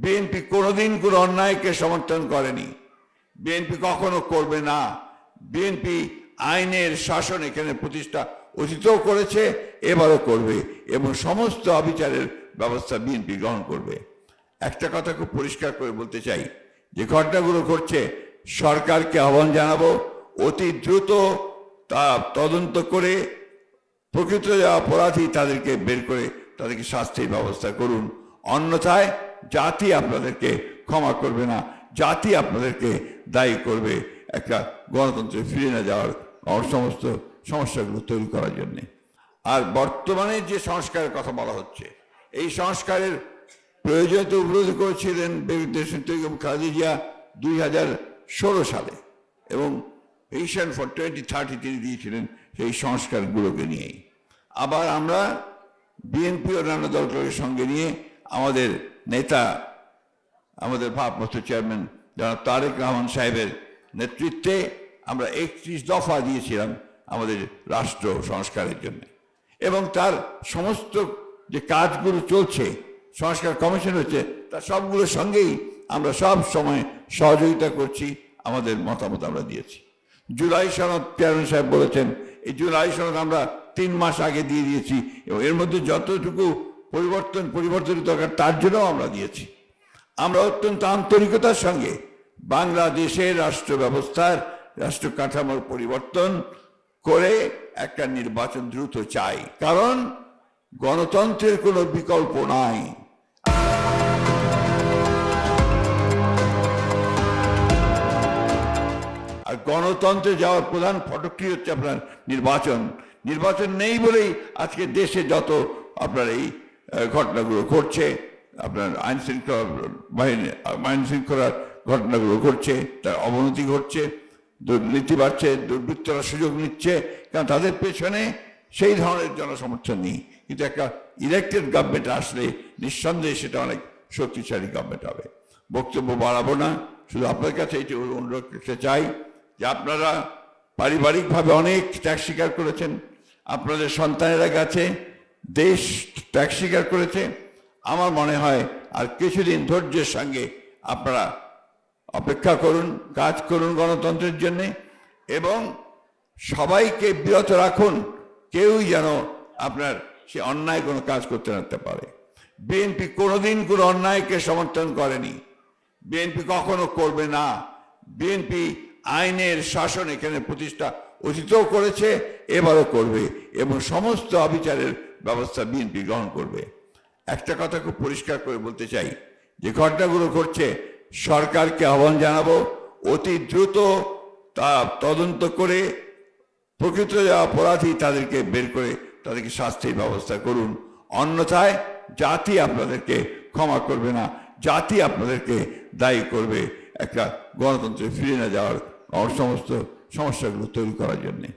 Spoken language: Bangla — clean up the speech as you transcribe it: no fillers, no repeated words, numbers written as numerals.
বিএনপি কোনোদিন কোনো অন্যায়কে সমর্থন করেনি, বিএনপি কখনো করবে না। বিএনপি আইনের শাসন এখানে প্রতিষ্ঠা অতীতেও করেছে, এবারও করবে, এবং সমস্ত অবিচারের ব্যবস্থা বিএনপি গ্রহণ করবে। একটা কথা খুব পরিষ্কার করে বলতে চাই, যে ঘটনাগুলো ঘটছে, সরকারকে আহ্বান জানাবো অতি দ্রুত তা তদন্ত করে প্রকৃত অপরাধী তাদেরকে বের করে তাদেরকে শাস্তির ব্যবস্থা করুন। অন্যথায় জাতি আপনাদেরকে ক্ষমা করবে না, জাতি আপনাদেরকে দায়ী করবে একটা গণতন্ত্রে ফিরে না যাওয়ার সমস্ত সমস্যাগুলো তৈরি করার জন্য। আর বর্তমানে যে সংস্কারের কথা বলা হচ্ছে, এই সংস্কারের প্রয়োজনীয়তা উপলব্ধি করেছিলেন খালেদা জিয়া 2016 সালে, এবং ভিশন ফর 2030 তিনি দিয়েছিলেন সেই সংস্কারগুলোকে নিয়েই। আবার আমরা বিএনপি ও অন্যান্য দলগুলোকে সঙ্গে নিয়ে আমাদের নেতা, আমাদের ভারপ্রাপ্ত চেয়ারম্যান জনাব তারেক রহমান সাহেবের নেতৃত্বে আমরা 31 দফা দিয়েছিলাম আমাদের রাষ্ট্র সংস্কারের জন্য, এবং তার সমস্ত যে কাজগুলো চলছে, সংস্কার কমিশন হচ্ছে, তার সবগুলোর সঙ্গেই আমরা সব সময় সহযোগিতা করছি, আমাদের মতামত আমরা দিয়েছি। জুলাই সনদ চেয়ারম্যান সাহেব বলেছেন, এই জুলাই সনদ আমরা 3 মাস আগে দিয়ে দিয়েছি, এবং এর মধ্যে যতটুকু পরিবর্তনের দরকার তার জন্যও আমরা দিয়েছি। আমরা অত্যন্ত আন্তরিকতার সঙ্গে বাংলাদেশের রাষ্ট্র ব্যবস্থার রাষ্ট্র কাঠামোর পরিবর্তন করে একটা নির্বাচন দ্রুত চাই, কারণ গণতন্ত্রের কোনো বিকল্প নাই। আর গণতন্ত্রে যাওয়ার প্রধান ফটকটি হচ্ছে আপনার নির্বাচন। নির্বাচন নেই বলেই আজকে দেশে যত আপনার এই ঘটনাগুলো ঘটছে, আপনার আইন শৃঙ্খলার ঘটনাগুলো ঘটছে, তার অবনতি ঘটছে, দুর্নীতি বাড়ছে, দুর্বৃত্তরা সুযোগ নিচ্ছে, কারণ তাদের পেছনে সেই ধরনের জনসমর্থন নেই। কিন্তু একটা ইলেক্টেড গভর্নমেন্ট আসলে নিঃসন্দেহে সেটা অনেক শক্তিশালী গভর্নমেন্ট হবে। বক্তব্য বাড়াবো না, শুধু আপনার কাছে এটি অনুরোধ করতে চাই যে আপনারা পারিবারিকভাবে অনেক ত্যাগ স্বীকার করেছেন, আপনাদের সন্তানেরা কাছে দেশ ত্যাগ স্বীকার করেছে। আমার মনে হয় আর কিছুদিন ধৈর্যের সঙ্গে আপনারা অপেক্ষা করুন, কাজ করুন গণতন্ত্রের জন্যে, এবং সবাইকে বিরত রাখুন, কেউই যেন আপনার সে অন্যায় কোনো কাজ করতে না পারে। বিএনপি কোনোদিন কোনো অন্যায়কে সমর্থন করেনি, বিএনপি কখনো করবে না। বিএনপি আইনের শাসন এখানে প্রতিষ্ঠা অতীতেও করেছে, এবারও করবে, এবং সমস্ত অবিচারের ব্যবস্থা বিএনপি গ্রহণ করবে। একটা কথা খুব পরিষ্কার করে বলতে চাই, যে ঘটনাগুলো ঘটছে, সরকারকে আহ্বান জানাবো অতি দ্রুত তা তদন্ত করে প্রকৃত অপরাধী তাদেরকে বের করে তাদেরকে শাস্তির ব্যবস্থা করুন। অন্যথায় জাতি আপনাদেরকে ক্ষমা করবে না, জাতি আপনাদেরকে দায়ী করবে একটা গণতন্ত্রে ফিরে না যাওয়ার সমস্ত সমস্যাগুলো তৈরি করার জন্যে।